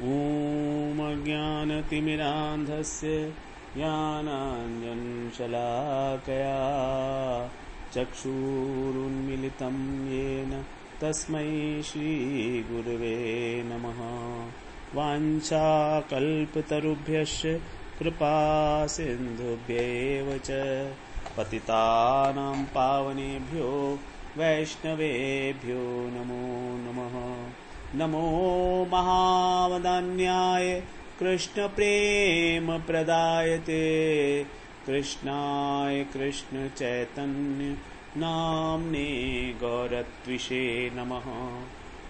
ॐ अज्ञानतिमिरान्धस्य ज्ञानाञ्जनशलाकया चक्षुरुन्मिलितं येन तस्मै श्रीगुरवे नमः। वाञ्छाकल्पतरुभ्यश्च कृपासिन्धुभ्यैव च पतितानां पावनेभ्यो वैष्णवेभ्यो नमो नमः। नमो महावदान्याय कृष्णप्रेमप्रदायते कृष्णाय कृष्णचैतन्य नाम्ने गौरत्विषे नमः।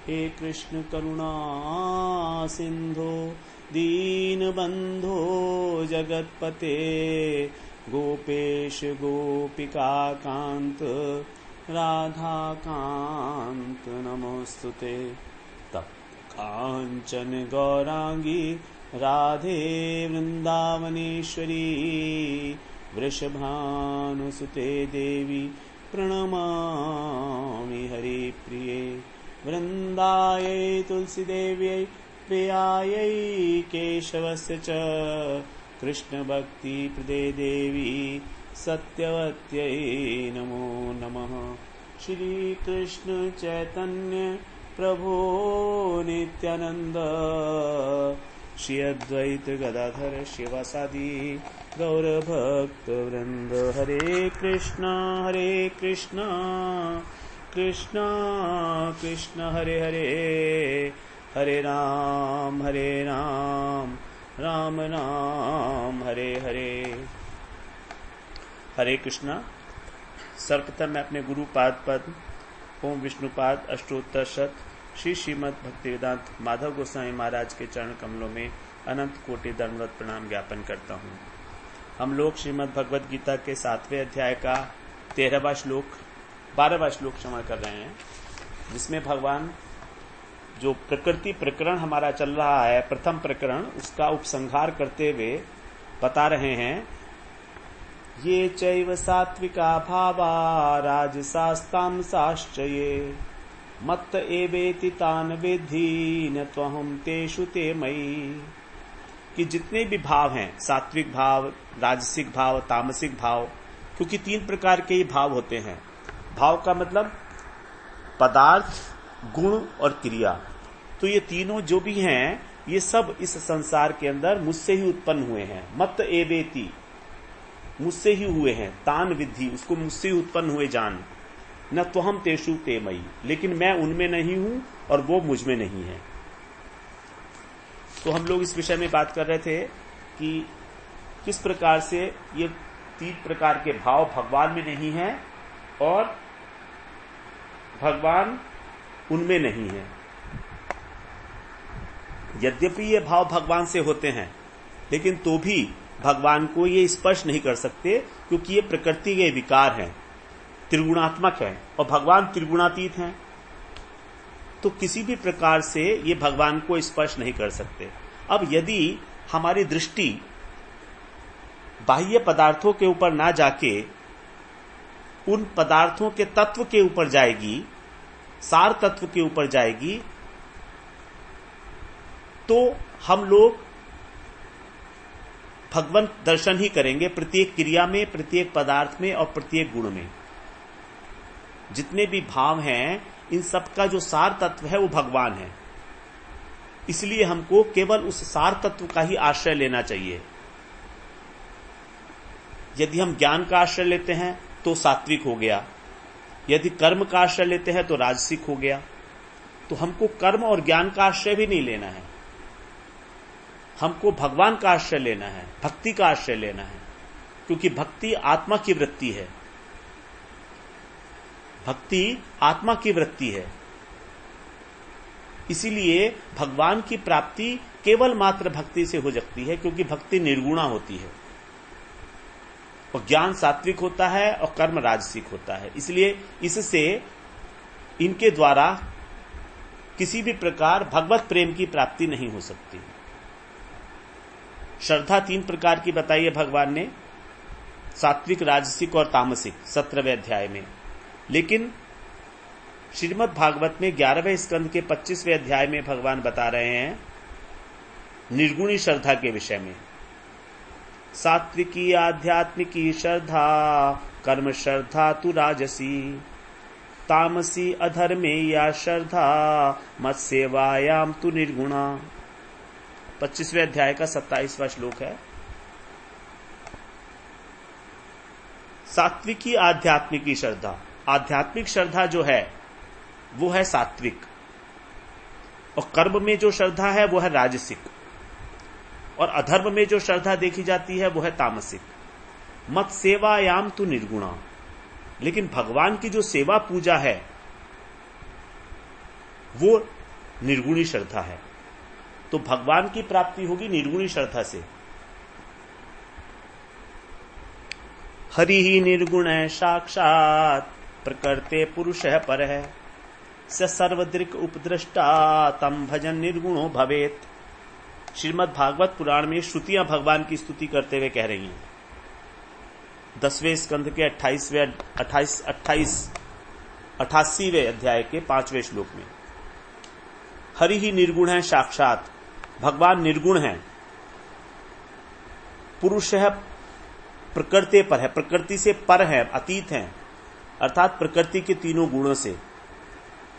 हे कृष्ण करुणा सिन्धो दीनबन्धो जगत्पते गोपेश गोपिकाकान्त राधाकान्त नमोस्तुते। कांचन गौरांगी राधे वृंदावनेश्वरी वृषभानुसुते देवी प्रणमामि हरे प्रिये। वृंदायै तुलसीदेव्यै प्रियायै केशवस्य च कृष्णभक्तिप्रदे देवी सत्यवत्यै नमो नमः। श्री कृष्ण चैतन्य प्रभो नित्यानंद श्री अद्वैत गदाधर शिवासादि गौरभक्त वृंद। हरे कृष्णा कृष्णा कृष्ण हरे हरे, हरे राम राम राम हरे हरे। हरे कृष्णा। सर्वप्रथम मैं अपने गुरु पाद पद्म ओम विष्णुपाद अष्टोत्तर शत श्री श्रीमद् भक्तिवेदांत माधव गोस्वामी महाराज के चरण कमलों में अनंत कोटि दंडवत प्रणाम ज्ञापन करता हूँ। हम लोग श्रीमद् भगवद गीता के 7वें अध्याय का 12वां श्लोक क्षमा कर रहे हैं, जिसमें भगवान जो प्रकृति प्रकरण हमारा चल रहा है, प्रथम प्रकरण, उसका उपसंहार करते हुए बता रहे हैं ये चैव सात्विका भावा राजसास्तामसाश्च ये मत्त एवेति तान विद्धि न त्वहं तेषु ते मयि। कि जितने भी भाव हैं, सात्विक भाव, राजसिक भाव, तामसिक भाव, क्योंकि 3 प्रकार के ही भाव होते हैं। भाव का मतलब पदार्थ, गुण और क्रिया। तो ये तीनों जो भी हैं, ये सब इस संसार के अंदर मुझसे ही उत्पन्न हुए हैं। मत्त एवेति, मुझसे ही हुए हैं। तान विद्धि, उसको मुझसे ही उत्पन्न हुए जान। न तो हम तेषु ते मयि, लेकिन मैं उनमें नहीं हूं और वो मुझ में नहीं है। तो हम लोग इस विषय में बात कर रहे थे कि किस प्रकार से ये 3 प्रकार के भाव भगवान में नहीं है और भगवान उनमें नहीं है। यद्यपि ये भाव भगवान से होते हैं, लेकिन तो भी भगवान को ये स्पर्श नहीं कर सकते, क्योंकि ये प्रकृति के विकार हैं, त्रिगुणात्मक है, और भगवान त्रिगुणातीत हैं। तो किसी भी प्रकार से ये भगवान को स्पर्श नहीं कर सकते। अब यदि हमारी दृष्टि बाह्य पदार्थों के ऊपर ना जाके उन पदार्थों के तत्व के ऊपर जाएगी, सार तत्व के ऊपर जाएगी, तो हम लोग भगवान दर्शन ही करेंगे प्रत्येक क्रिया में, प्रत्येक पदार्थ में और प्रत्येक गुण में। जितने भी भाव हैं, इन सब का जो सार तत्व है वो भगवान है। इसलिए हमको केवल उस सार तत्व का ही आश्रय लेना चाहिए। यदि हम ज्ञान का आश्रय लेते हैं तो सात्विक हो गया, यदि कर्म का आश्रय लेते हैं तो राजसिक हो गया। तो हमको कर्म और ज्ञान का आश्रय भी नहीं लेना है, हमको भगवान का आश्रय लेना है, भक्ति का आश्रय लेना है, क्योंकि भक्ति आत्मा की वृत्ति है। भक्ति आत्मा की वृत्ति है। इसीलिए भगवान की प्राप्ति केवल मात्र भक्ति से हो सकती है, क्योंकि भक्ति निर्गुणा होती है और ज्ञान सात्विक होता है और कर्म राजसिक होता है। इसलिए इससे इनके द्वारा किसी भी प्रकार भगवत प्रेम की प्राप्ति नहीं हो सकती। श्रद्धा 3 प्रकार की बताई है भगवान ने, सात्विक, राजसिक और तामसिक 17वें अध्याय में। लेकिन श्रीमद् भागवत में 11वें स्कंद के 25वें अध्याय में भगवान बता रहे हैं निर्गुणी श्रद्धा के विषय में। सात्विकी आध्यात्मिकी श्रद्धा कर्म श्रद्धा तु राजसी, तामसी अधर्मे या श्रद्धा मत सेवायाम तु निर्गुणा। 25वें अध्याय का 27वां श्लोक है। सात्विकी आध्यात्मिकी श्रद्धा, आध्यात्मिक श्रद्धा जो है वो है सात्विक, और कर्म में जो श्रद्धा है वो है राजसिक, और अधर्म में जो श्रद्धा देखी जाती है वो है तामसिक। मत सेवायाम तु निर्गुणा, लेकिन भगवान की जो सेवा पूजा है वो निर्गुणी श्रद्धा है। तो भगवान की प्राप्ति होगी निर्गुणी श्रद्धा से। हरि ही निर्गुण साक्षात प्रकृते पुरुष पर है, स सर्वदृक् उपद्रष्टा तम भजन निर्गुणो भवेत। श्रीमद् भागवत पुराण में श्रुतियां भगवान की स्तुति करते हुए कह रही हैं। 10वें स्कंध के 88वें अध्याय के 5वें श्लोक में, हरि ही निर्गुण है साक्षात, भगवान निर्गुण है, पुरुष है, प्रकृति पर है, प्रकृति से पर है, अतीत है, अर्थात प्रकृति के तीनों गुणों से,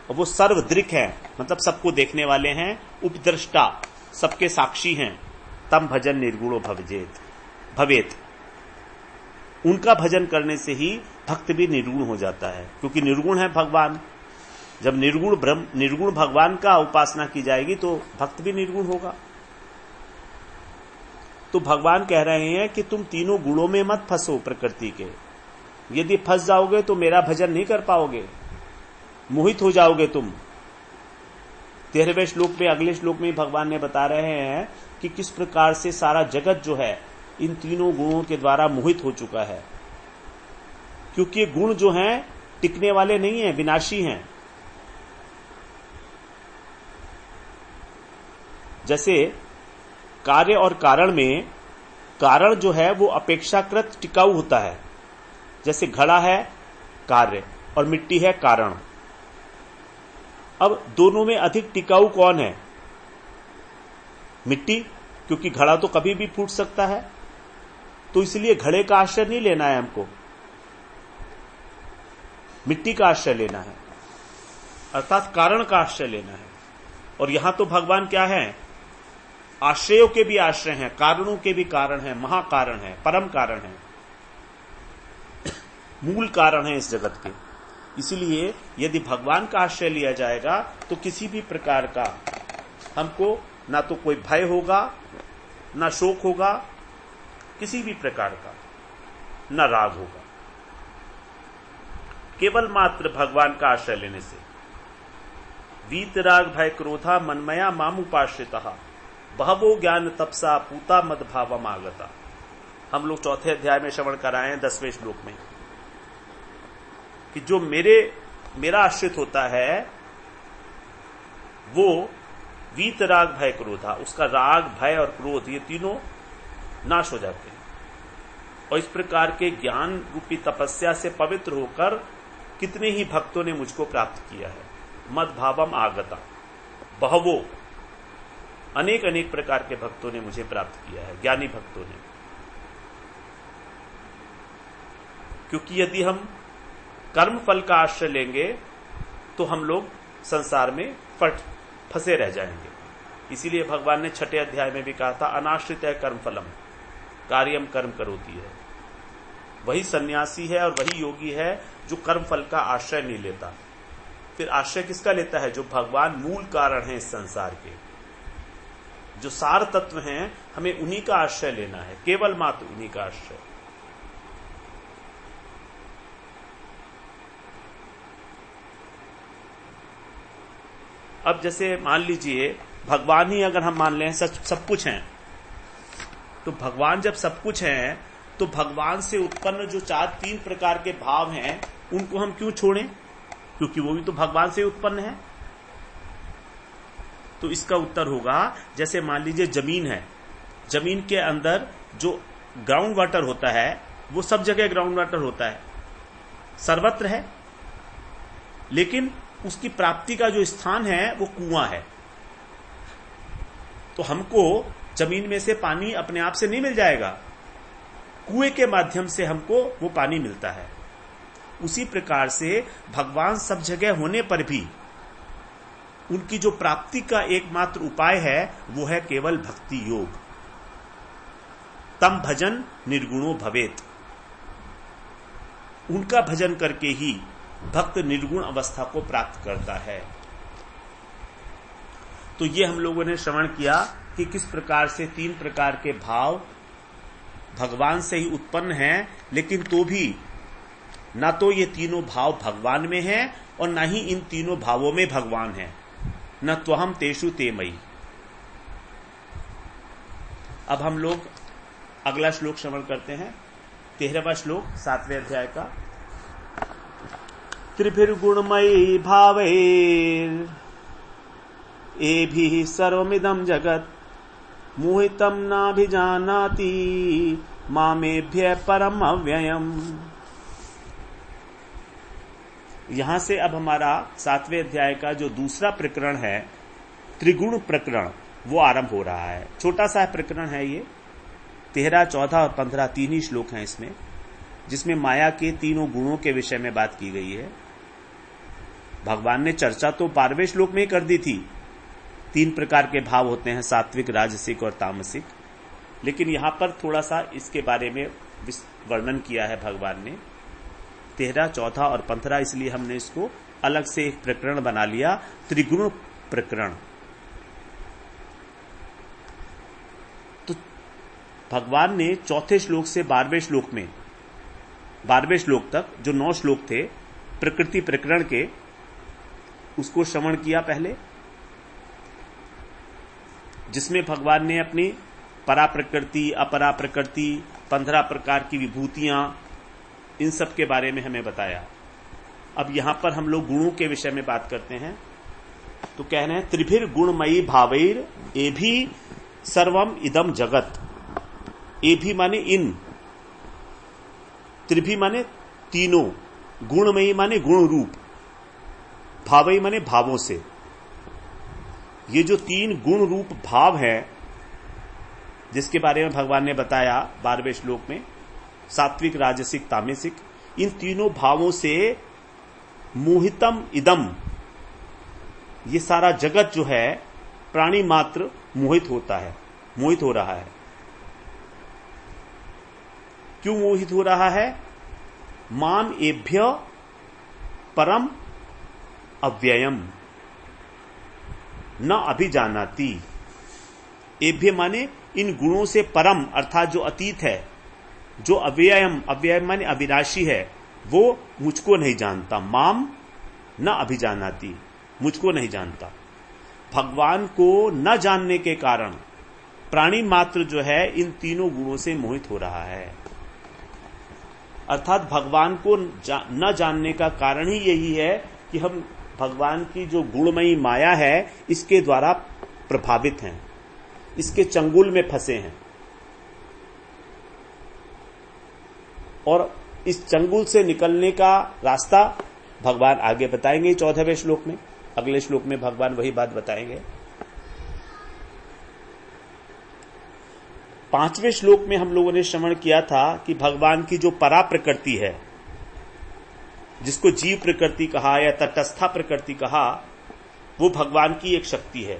और वो सर्वदृक् है, मतलब सबको देखने वाले हैं, उपद्रष्टा, सबके साक्षी हैं। तम भजन निर्गुणो भवेत, उनका भजन करने से ही भक्त भी निर्गुण हो जाता है, क्योंकि निर्गुण है भगवान। जब निर्गुण भगवान का उपासना की जाएगी तो भक्त भी निर्गुण होगा। तो भगवान कह रहे हैं कि तुम तीनों गुणों में मत फंसो प्रकृति के, यदि फंस जाओगे तो मेरा भजन नहीं कर पाओगे, मोहित हो जाओगे तुम। 13वें श्लोक में, अगले श्लोक में भगवान ने बता रहे हैं कि किस प्रकार से सारा जगत जो है इन तीनों गुणों के द्वारा मोहित हो चुका है, क्योंकि ये गुण जो हैं टिकने वाले नहीं हैं, विनाशी हैं। जैसे कार्य और कारण में, कारण जो है वो अपेक्षाकृत टिकाऊ होता है। जैसे घड़ा है कार्य और मिट्टी है कारण। अब दोनों में अधिक टिकाऊ कौन है? मिट्टी, क्योंकि घड़ा तो कभी भी फूट सकता है, तो इसलिए घड़े का आश्रय नहीं लेना है हमको, मिट्टी का आश्रय लेना है, अर्थात कारण का आश्रय लेना है। और यहां तो भगवान क्या है? आश्रयों के भी आश्रय हैं, कारणों के भी कारण है, महाकारण है, परम कारण है, मूल कारण है इस जगत के। इसलिए यदि भगवान का आश्रय लिया जाएगा तो किसी भी प्रकार का हमको ना तो कोई भय होगा, ना शोक होगा, किसी भी प्रकार का ना राग होगा, केवल मात्र भगवान का आश्रय लेने से। वीत राग भय क्रोधा मनमया मामुपाश्रितः बहवो ज्ञान तपसा पूता मद भावम आगता। हम लोग 4थे अध्याय में श्रवण कराए हैं 10वें श्लोक में कि जो मेरा आश्रित होता है वो वीत राग भय क्रोधा, उसका राग भय और क्रोध ये तीनों नाश हो जाते हैं, और इस प्रकार के ज्ञान रूपी तपस्या से पवित्र होकर कितने ही भक्तों ने मुझको प्राप्त किया है। मद भावम आगता, बहवो, अनेक अनेक प्रकार के भक्तों ने मुझे प्राप्त किया है, ज्ञानी भक्तों ने। क्योंकि यदि हम कर्म फल का आश्रय लेंगे तो हम लोग संसार में फंसे रह जाएंगे। इसीलिए भगवान ने 6ठे अध्याय में भी कहा था, अनाश्रित है कर्म फलम कार्यम कर्म करोति है। वही सन्यासी है और वही योगी है जो कर्म फल का आश्रय नहीं लेता। फिर आश्रय किसका लेता है? जो भगवान मूल कारण है इस संसार के, जो सार तत्व हैं, हमें उन्हीं का आश्रय लेना है, केवल मात्र उन्हीं का आश्रय। अब जैसे मान लीजिए भगवान ही अगर हम मान लें सब कुछ हैं, तो भगवान जब सब कुछ हैं तो भगवान से उत्पन्न जो 3 प्रकार के भाव हैं उनको हम क्यों छोड़ें? क्योंकि वो भी तो भगवान से उत्पन्न है। तो इसका उत्तर होगा, जैसे मान लीजिए जमीन है, जमीन के अंदर जो ग्राउंड वाटर होता है वो सब जगह ग्राउंड वाटर होता है, सर्वत्र है, लेकिन उसकी प्राप्ति का जो स्थान है वो कुआं है। तो हमको जमीन में से पानी अपने आप से नहीं मिल जाएगा, कुएं के माध्यम से हमको वो पानी मिलता है। उसी प्रकार से भगवान सब जगह होने पर भी उनकी जो प्राप्ति का एकमात्र उपाय है वो है केवल भक्ति योग। तम भजन निर्गुणो भवेत, उनका भजन करके ही भक्त निर्गुण अवस्था को प्राप्त करता है। तो ये हम लोगों ने श्रवण किया कि किस प्रकार से 3 प्रकार के भाव भगवान से ही उत्पन्न हैं, लेकिन तो भी ना तो ये तीनों भाव भगवान में हैं और ना ही इन तीनों भावों में भगवान है। न त्वहम तेषु ते मयि। अब हम लोग अगला श्लोक श्रवण करते हैं, 13वां श्लोक 7वें अध्याय का। त्रिभिर्गुणमयी भावैर् एभिः सर्वमिदं जगत् मोहितं नाभिजानाति मामेभ्य परम अव्ययम्। यहां से अब हमारा 7वें अध्याय का जो दूसरा प्रकरण है, त्रिगुण प्रकरण, वो आरंभ हो रहा है। छोटा सा प्रकरण है ये, 13, 14 और 15 3 ही श्लोक हैं इसमें, जिसमें माया के तीनों गुणों के विषय में बात की गई है। भगवान ने चर्चा तो 12वें श्लोक में ही कर दी थी। 3 प्रकार के भाव होते हैं, सात्विक, राजसिक और तामसिक, लेकिन यहां पर थोड़ा सा इसके बारे में वर्णन किया है भगवान ने। 13, 14 और 15 इसलिए हमने इसको अलग से एक प्रकरण बना लिया, त्रिगुण प्रकरण। तो भगवान ने 4थे श्लोक से 12वें श्लोक में, 12वें श्लोक तक जो 9 श्लोक थे प्रकृति प्रकरण के, उसको श्रवण किया पहले, जिसमें भगवान ने अपनी परा प्रकृति, अपरा प्रकृति, 15 प्रकार की विभूतियां, इन सब के बारे में हमें बताया। अब यहां पर हम लोग गुणों के विषय में बात करते हैं। तो कह रहे हैं त्रिभिर गुणमयी भावैर एभी सर्वम इदम जगत। एभी माने इन, त्रिभि माने तीनों, गुणमयी माने गुण रूप, भावई माने भावों से। ये जो 3 गुण रूप भाव है जिसके बारे में भगवान ने बताया 12वें श्लोक में, सात्विक, राजसिक, तामसिक, इन तीनों भावों से मोहितम इदम, ये सारा जगत जो है प्राणी मात्र मोहित होता है, मोहित हो रहा है। क्यों मोहित हो रहा है? माम एभ्य परम अव्ययम न अभिजानाति। एभ्य माने इन गुणों से परम, अर्थात जो अतीत है, जो अव्ययम, अव्ययम माने अविनाशी है, वो मुझको नहीं जानता। माम न अभिजानाति, मुझको नहीं जानता। भगवान को न जानने के कारण प्राणी मात्र जो है इन तीनों गुणों से मोहित हो रहा है। अर्थात भगवान को न जानने का कारण ही यही है कि हम भगवान की जो गुणमयी माया है इसके द्वारा प्रभावित हैं, इसके चंगुल में फंसे हैं, और इस चंगुल से निकलने का रास्ता भगवान आगे बताएंगे 14वें श्लोक में। अगले श्लोक में भगवान वही बात बताएंगे। 5वें श्लोक में हम लोगों ने श्रवण किया था कि भगवान की जो परा प्रकृति है, जिसको जीव प्रकृति कहा या तटस्था प्रकृति कहा, वो भगवान की एक शक्ति है।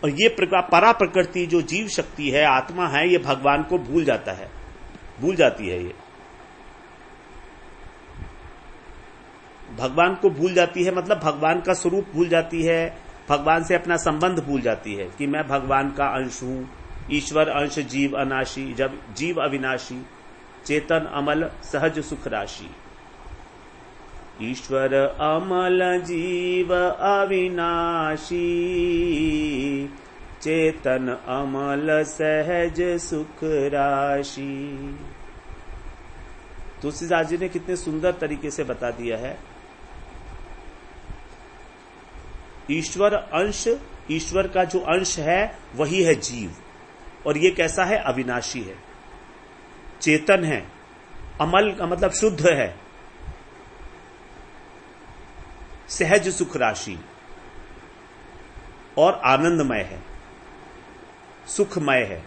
और ये परा प्रकृति जो जीव शक्ति है, आत्मा है, ये भगवान को भूल जाता है, भूल जाती है। ये भगवान को भूल जाती है, मतलब भगवान का स्वरूप भूल जाती है, भगवान से अपना संबंध भूल जाती है कि मैं भगवान का अंश हूं, ईश्वर अंश जीव अनाशी, जब जीव अविनाशी, चेतन अमल सहज सुख राशि। ईश्वर अमल जीव अविनाशी, चेतन अमल सहज सुख राशि। तुलसीदास जी ने कितने सुंदर तरीके से बता दिया है। ईश्वर अंश, ईश्वर का जो अंश है वही है जीव, और ये कैसा है? अविनाशी है, चेतन है, अमल का मतलब शुद्ध है, सहज सुख राशि और आनंदमय है, सुखमय है।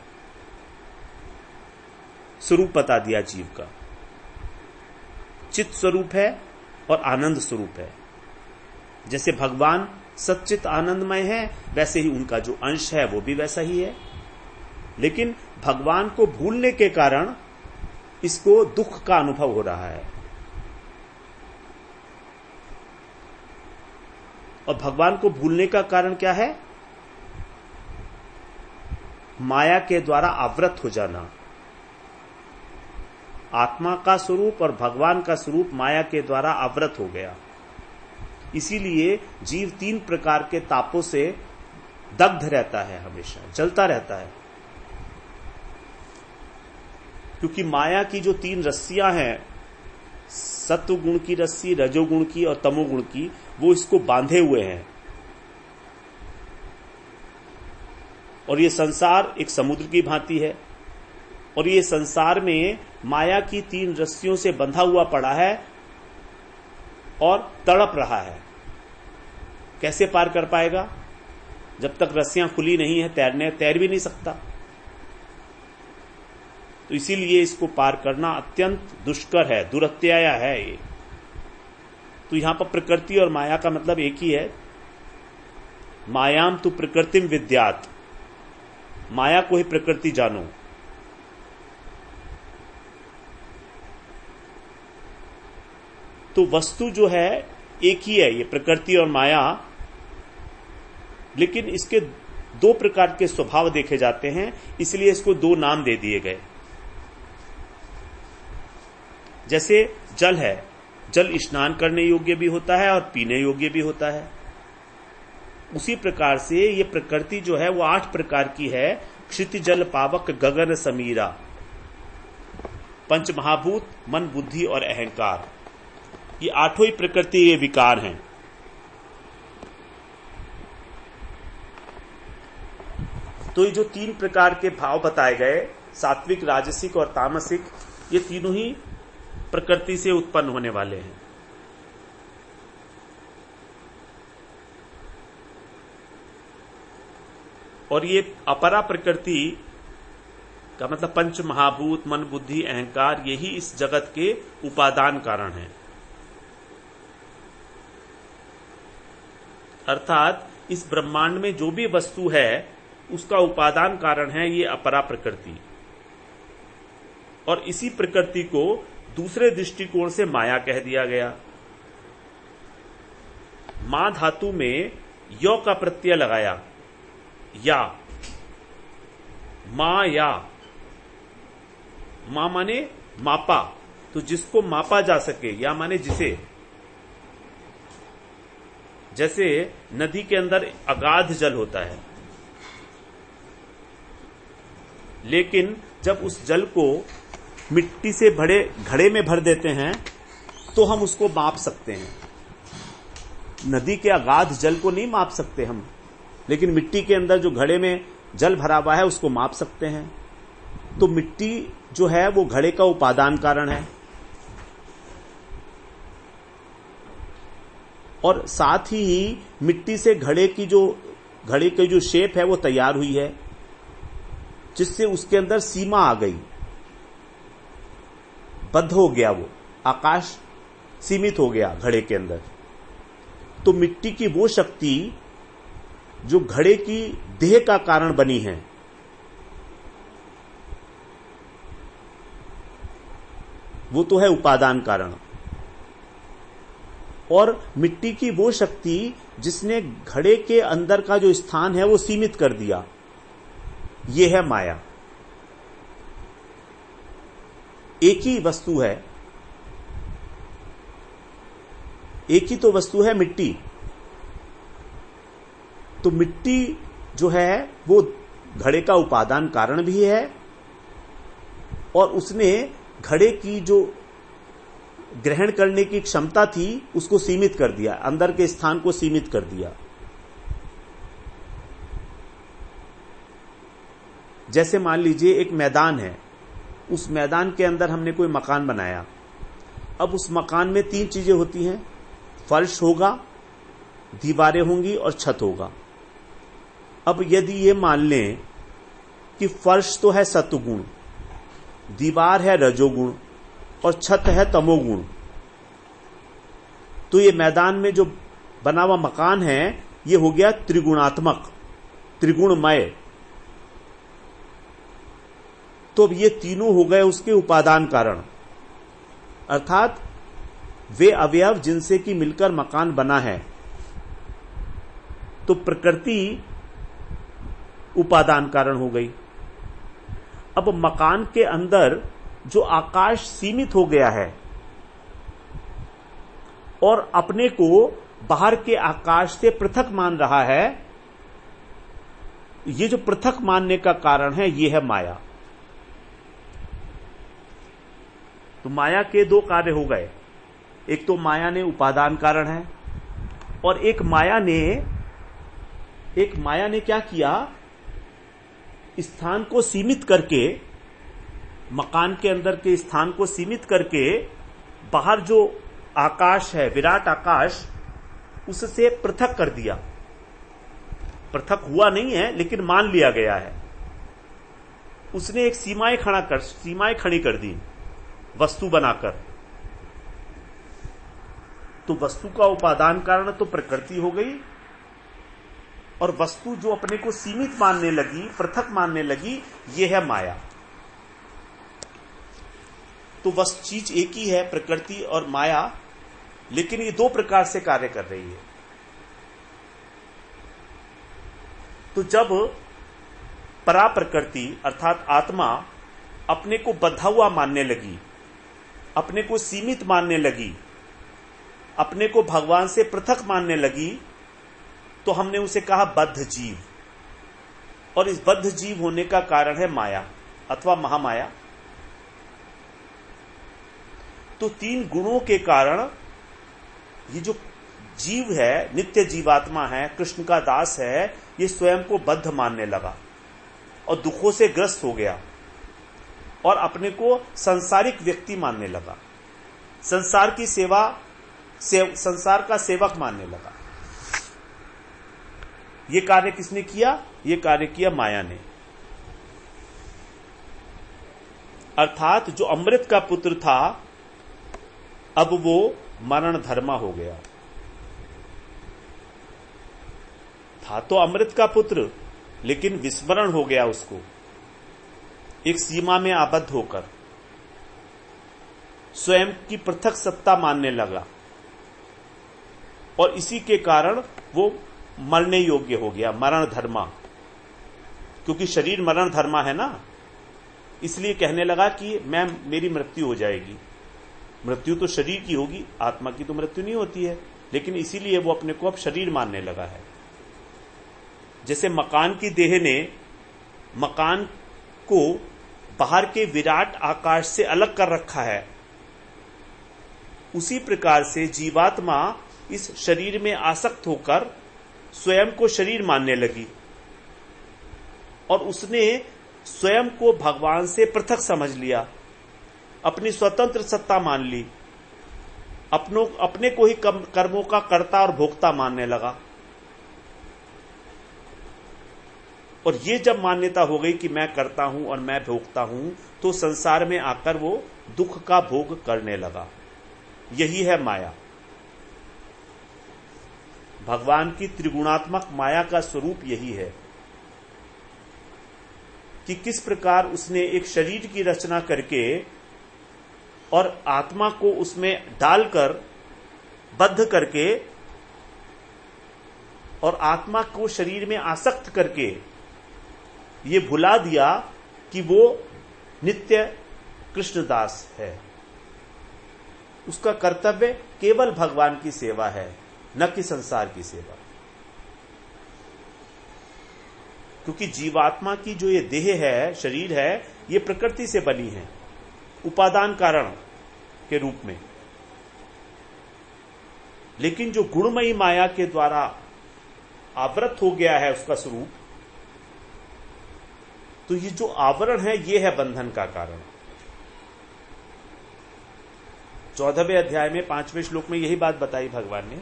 स्वरूप बता दिया जीव का, चित स्वरूप है और आनंद स्वरूप है। जैसे भगवान सच्चित आनंदमय है, वैसे ही उनका जो अंश है वो भी वैसा ही है। लेकिन भगवान को भूलने के कारण इसको दुख का अनुभव हो रहा है। और भगवान को भूलने का कारण क्या है? माया के द्वारा आवृत हो जाना। आत्मा का स्वरूप और भगवान का स्वरूप माया के द्वारा आवृत हो गया। इसीलिए जीव 3 प्रकार के तापों से दग्ध रहता है, हमेशा जलता रहता है। क्योंकि माया की जो 3 रस्सियां हैं, सत्व गुण की रस्सी, रजोगुण की और तमोगुण की, वो इसको बांधे हुए हैं। और ये संसार एक समुद्र की भांति है, और ये संसार में माया की 3 रस्सियों से बंधा हुआ पड़ा है और तड़प रहा है। कैसे पार कर पाएगा? जब तक रस्सियां खुली नहीं है, तैर भी नहीं सकता। तो इसीलिए इसको पार करना अत्यंत दुष्कर है, दुरत्याया है ये। तो यहां पर प्रकृति और माया का मतलब एक ही है। मायाम तु प्रकृतिम विद्यात, माया को ही प्रकृति जानो। तो वस्तु जो है एक ही है, ये प्रकृति और माया, लेकिन इसके 2 प्रकार के स्वभाव देखे जाते हैं, इसलिए इसको 2 नाम दे दिए गए। जैसे जल है, जल स्नान करने योग्य भी होता है और पीने योग्य भी होता है। उसी प्रकार से ये प्रकृति जो है वो 8 प्रकार की है। क्षिति जल पावक गगन समीरा, 5 महाभूत, मन बुद्धि और अहंकार, ये 8 ही प्रकृति ये विकार हैं। तो ये जो 3 प्रकार के भाव बताए गए, सात्विक, राजसिक और तामसिक, ये तीनों ही प्रकृति से उत्पन्न होने वाले हैं। और ये अपरा प्रकृति का मतलब 5 महाभूत, मन बुद्धि अहंकार, यही इस जगत के उपादान कारण हैं। अर्थात इस ब्रह्मांड में जो भी वस्तु है उसका उपादान कारण है ये अपरा प्रकृति। और इसी प्रकृति को दूसरे दृष्टिकोण से माया कह दिया गया। मां धातु में यो का प्रत्यय लगाया, या, मां या, मां माने मापा, तो जिसको मापा जा सके, या माने जिसे। जैसे नदी के अंदर अगाध जल होता है, लेकिन जब उस जल को मिट्टी से भरे घड़े में भर देते हैं तो हम उसको माप सकते हैं। नदी के अगाध जल को नहीं माप सकते हम, लेकिन मिट्टी के अंदर जो घड़े में जल भरा हुआ है उसको माप सकते हैं। तो मिट्टी जो है वो घड़े का उपादान कारण है। और साथ ही मिट्टी से घड़े की जो शेप है वो तैयार हुई है, जिससे उसके अंदर सीमा आ गई, बद्ध हो गया, वो आकाश सीमित हो गया घड़े के अंदर। तो मिट्टी की वो शक्ति जो घड़े की देह का कारण बनी है, वो तो है उपादान कारण। और मिट्टी की वो शक्ति जिसने घड़े के अंदर का जो स्थान है वो सीमित कर दिया, ये है माया। एक ही वस्तु है, एक ही तो वस्तु है मिट्टी। तो मिट्टी जो है वो घड़े का उपादान कारण भी है, और उसने घड़े की जो ग्रहण करने की क्षमता थी उसको सीमित कर दिया, अंदर के स्थान को सीमित कर दिया। जैसे मान लीजिए एक मैदान है, उस मैदान के अंदर हमने कोई मकान बनाया। अब उस मकान में 3 चीजें होती हैं, फर्श होगा, दीवारें होंगी और छत होगा। अब यदि ये मान लें कि फर्श तो है सत्वगुण, दीवार है रजोगुण और छत है तमोगुण, तो ये मैदान में जो बना हुआ मकान है ये हो गया त्रिगुणात्मक, त्रिगुणमय। तो अब ये तीनों हो गए उसके उपादान कारण, अर्थात वे अवयव जिनसे कि मिलकर मकान बना है। तो प्रकृति उपादान कारण हो गई। अब मकान के अंदर जो आकाश सीमित हो गया है और अपने को बाहर के आकाश से पृथक मान रहा है, ये जो पृथक मानने का कारण है ये है माया। तो माया के दो कार्य हो गए, एक तो माया ने उपादान कारण है और एक माया ने क्या किया, स्थान को सीमित करके, मकान के अंदर के स्थान को सीमित करके बाहर जो आकाश है, विराट आकाश, उससे पृथक कर दिया। पृथक हुआ नहीं है लेकिन मान लिया गया है। उसने एक सीमाएं खड़ी कर दी वस्तु बनाकर। तो वस्तु का उपादान कारण तो प्रकृति हो गई और वस्तु जो अपने को सीमित मानने लगी, पृथक मानने लगी, ये है माया। तो वस्तु चीज एक ही है, प्रकृति और माया, लेकिन ये दो प्रकार से कार्य कर रही है। तो जब परा प्रकृति अर्थात आत्मा अपने को बंधा हुआ मानने लगी, अपने को सीमित मानने लगी, अपने को भगवान से पृथक मानने लगी, तो हमने उसे कहा बद्ध जीव। और इस बद्ध जीव होने का कारण है माया अथवा महामाया। तो तीन गुणों के कारण ये जो जीव है, नित्य जीवात्मा है, कृष्ण का दास है, ये स्वयं को बद्ध मानने लगा और दुखों से ग्रस्त हो गया और अपने को सांसारिक व्यक्ति मानने लगा, संसार का सेवक मानने लगा। ये कार्य किसने किया? ये कार्य किया माया ने। अर्थात जो अमृत का पुत्र था अब वो मरण धर्मा हो गया। था तो अमृत का पुत्र लेकिन विस्मरण हो गया उसको, एक सीमा में आबद्ध होकर स्वयं की पृथक सत्ता मानने लगा और इसी के कारण वो मरने योग्य हो गया, मरण धर्मा। क्योंकि शरीर मरण धर्मा है ना, इसलिए कहने लगा कि मेरी मृत्यु हो जाएगी। मृत्यु तो शरीर की होगी, आत्मा की तो मृत्यु नहीं होती है, लेकिन इसीलिए वो अपने को अब शरीर मानने लगा है। जैसे मकान की देह ने मकान को बाहर के विराट आकाश से अलग कर रखा है, उसी प्रकार से जीवात्मा इस शरीर में आसक्त होकर स्वयं को शरीर मानने लगी और उसने स्वयं को भगवान से पृथक समझ लिया, अपनी स्वतंत्र सत्ता मान ली, अपने को ही कर्मों का कर्ता और भोक्ता मानने लगा। और ये जब मान्यता हो गई कि मैं करता हूं और मैं भोगता हूं, तो संसार में आकर वो दुख का भोग करने लगा। यही है माया। भगवान की त्रिगुणात्मक माया का स्वरूप यही है कि किस प्रकार उसने एक शरीर की रचना करके और आत्मा को उसमें डालकर बद्ध करके और आत्मा को शरीर में आसक्त करके ये भुला दिया कि वो नित्य कृष्णदास है। उसका कर्तव्य केवल भगवान की सेवा है, न कि संसार की सेवा। क्योंकि जीवात्मा की जो ये देह है, शरीर है, ये प्रकृति से बनी है, उपादान कारण के रूप में। लेकिन जो गुणमयी माया के द्वारा आवृत हो गया है उसका स्वरूप, तो ये जो आवरण है ये है बंधन का कारण। 14वें अध्याय में 5वें श्लोक में यही बात बताई भगवान ने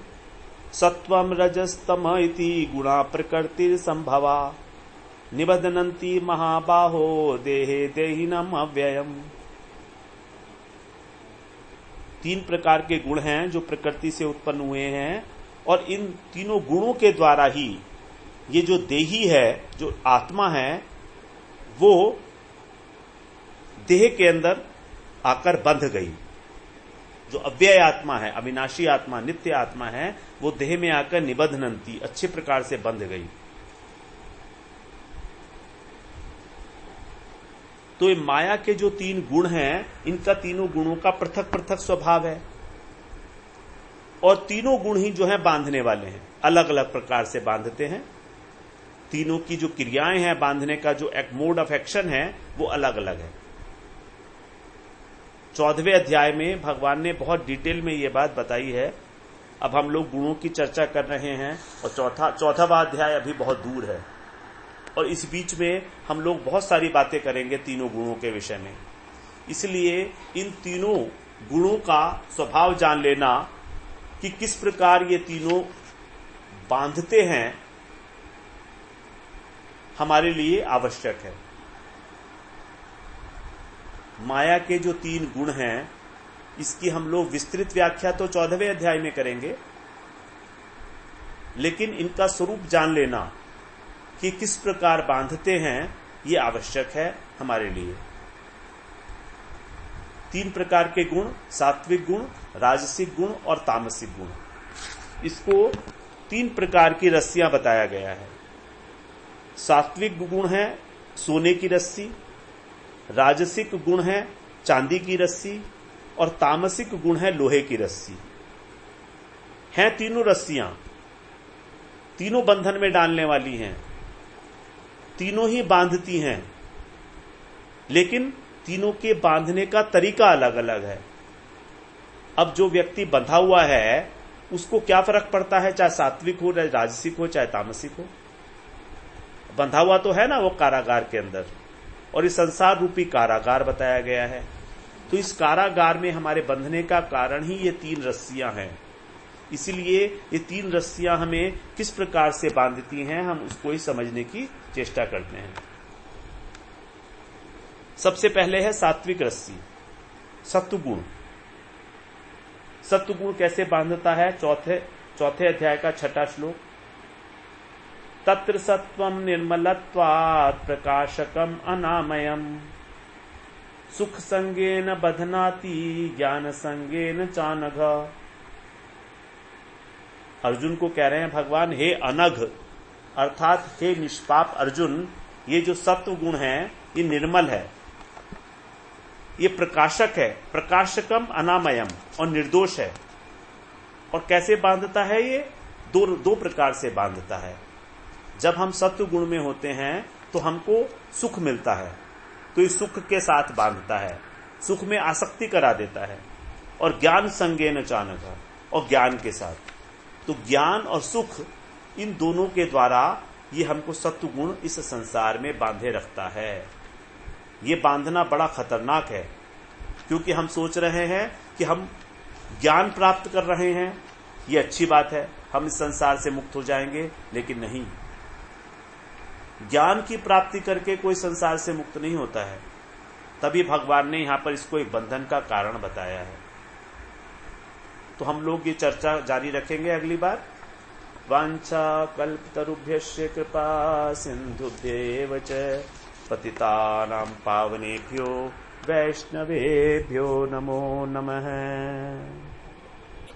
सत्वम रजस्तम इति गुणा प्रकृतिर संभवा निबधनन्ति महाबाहो देहे देहिनम अव्ययम। 3 प्रकार के गुण हैं जो प्रकृति से उत्पन्न हुए हैं, और इन तीनों गुणों के द्वारा ही ये जो देही है, जो आत्मा है, वो देह के अंदर आकर बंध गई। जो अव्यय आत्मा है, अविनाशी आत्मा, नित्य आत्मा है, वो देह में आकर निबधनंती, अच्छे प्रकार से बंध गई। तो ये माया के जो 3 गुण हैं, इनका तीनों गुणों का पृथक पृथक स्वभाव है, और तीनों गुण ही जो है बांधने वाले हैं, अलग अलग प्रकार से बांधते हैं। तीनों की जो क्रियाएं हैं, बांधने का जो एक मोड ऑफ एक्शन है, वो अलग अलग है। 14वें अध्याय में भगवान ने बहुत डिटेल में ये बात बताई है। अब हम लोग गुणों की चर्चा कर रहे हैं, और 14वां अध्याय अभी बहुत दूर है, और इस बीच में हम लोग बहुत सारी बातें करेंगे तीनों गुणों के विषय में। इसलिए इन तीनों गुणों का स्वभाव जान लेना कि किस प्रकार ये तीनों बांधते हैं, हमारे लिए आवश्यक है। माया के जो 3 गुण हैं, इसकी हम लोग विस्तृत व्याख्या तो 14वें अध्याय में करेंगे, लेकिन इनका स्वरूप जान लेना कि किस प्रकार बांधते हैं, ये आवश्यक है हमारे लिए। 3 प्रकार के गुण, सात्विक गुण, राजसिक गुण और तामसिक गुण, इसको 3 प्रकार की रस्सियां बताया गया है। सात्विक गुण है सोने की रस्सी, राजसिक गुण है चांदी की रस्सी, और तामसिक गुण है लोहे की रस्सी। हैं तीनों रस्सियां, तीनों बंधन में डालने वाली हैं, तीनों ही बांधती हैं, लेकिन तीनों के बांधने का तरीका अलग अलग है। अब जो व्यक्ति बंधा हुआ है, उसको क्या फर्क पड़ता है, चाहे सात्विक हो, राजसिक हो, चाहे तामसिक हो? बंधा हुआ तो है ना वो कारागार के अंदर, और इस संसार रूपी कारागार बताया गया है। तो इस कारागार में हमारे बंधने का कारण ही ये 3 रस्सियां हैं। इसलिए ये 3 रस्सियां हमें किस प्रकार से बांधती हैं, हम उसको ही समझने की चेष्टा करते हैं। सबसे पहले है सात्विक रस्सी, सत्वगुण। सत्वगुण कैसे बांधता है? चौथे अध्याय का 6वां श्लोक, तत्र सत्वम निर्मलत्वात् प्रकाशकम अनामयम सुख संगेन बधनाति ज्ञान संगेन चानघ। अर्जुन को कह रहे हैं भगवान, हे अनघ, अर्थात हे निष्पाप अर्जुन, ये जो सत्व गुण है ये निर्मल है, ये प्रकाशक है, प्रकाशकम अनामयम, और निर्दोष है। और कैसे बांधता है? ये दो प्रकार से बांधता है। जब हम सत्व गुण में होते हैं तो हमको सुख मिलता है, तो इस सुख के साथ बांधता है, सुख में आसक्ति करा देता है। और ज्ञान संगेन चानघ, और ज्ञान के साथ, तो ज्ञान और सुख, इन दोनों के द्वारा ये हमको सत्व गुण इस संसार में बांधे रखता है। ये बांधना बड़ा खतरनाक है, क्योंकि हम सोच रहे हैं कि हम ज्ञान प्राप्त कर रहे हैं, ये अच्छी बात है, हम इस संसार से मुक्त हो जाएंगे, लेकिन नहीं, ज्ञान की प्राप्ति करके कोई संसार से मुक्त नहीं होता है। तभी भगवान ने यहां पर इसको एक बंधन का कारण बताया है। तो हम लोग ये चर्चा जारी रखेंगे अगली बार। वांछा कल्पतरुभ्यश्च कृपा सिंधुभ्येव च पतितानां पावनेभ्यो वैष्णवेभ्यो नमो नमः।